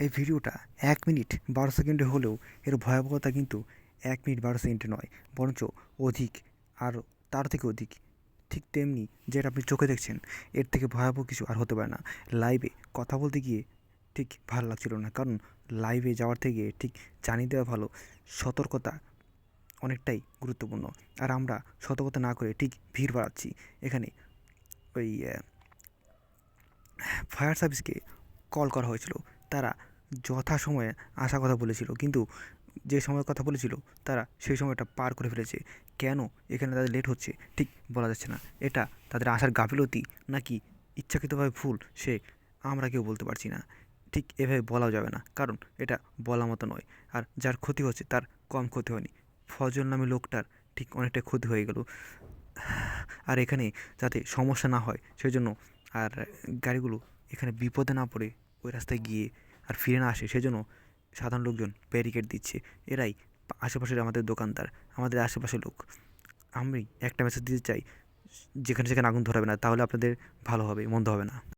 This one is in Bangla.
এই ভিডিওটা 1 মিনিট 12 সেকেন্ডে হলেও এর ভয়াবহতা কিন্তু 1 মিনিট 12 সেকেন্ডে নয়, বরঞ্চ অধিক, আর তার থেকে অধিক। ঠিক তেমনি যেটা আপনি চোখে দেখছেন, এর থেকে ভয়াবহ কিছু আর হতে পারে না। লাইভে কথা বলতে গিয়ে ঠিক ভালো লাগছিল না, কারণ লাইভে যাওয়ার থেকে ঠিক জানিয়ে দেওয়া ভালো, সতর্কতা অনেকটাই গুরুত্বপূর্ণ। আর আমরা সতর্কতা না করে ঠিক ভিড় বাড়াচ্ছি এখানে। ওই ফায়ার সার্ভিসকে কল করা হয়েছিল, তারা যথাসময়ে আসার কথা বলেছিল, কিন্তু যে সময়ের কথা বলেছিল তারা সেই সময়টা পার করে ফেলেছে। কেন এখানে তাদের লেট হচ্ছে ঠিক বলা যাচ্ছে না। এটা তাদের আসার গাফিলতি নাকি ইচ্ছাকৃতভাবে ভুল, সে আমরা কেউ বলতে পারছি না। ঠিক এভাবে বলাও যাবে না, কারণ এটা বলার মতো নয়। আর যার ক্ষতি হচ্ছে তার কম ক্ষতি হয়নি, ফজল নামে লোকটার ঠিক অনেকটাই ক্ষতি হয়ে গেল। আর এখানে যাতে সমস্যা না হয় সেজন্য, আর গাড়িগুলো এখানে বিপদে না পড়ে ওই রাস্তায় গিয়ে আর ফিরে না আসে সেজন্য সাধারণ লোকজন ব্যারিকেড দিচ্ছে। এরাই আশেপাশের আমাদের দোকানদার, আমাদের আশেপাশের লোক। আমি একটা মেসেজ দিতে চাই, যেখানে সেখানে আগুন ধরাবে না, তাহলে আপনাদের ভালো হবে, মন্দ হবে না।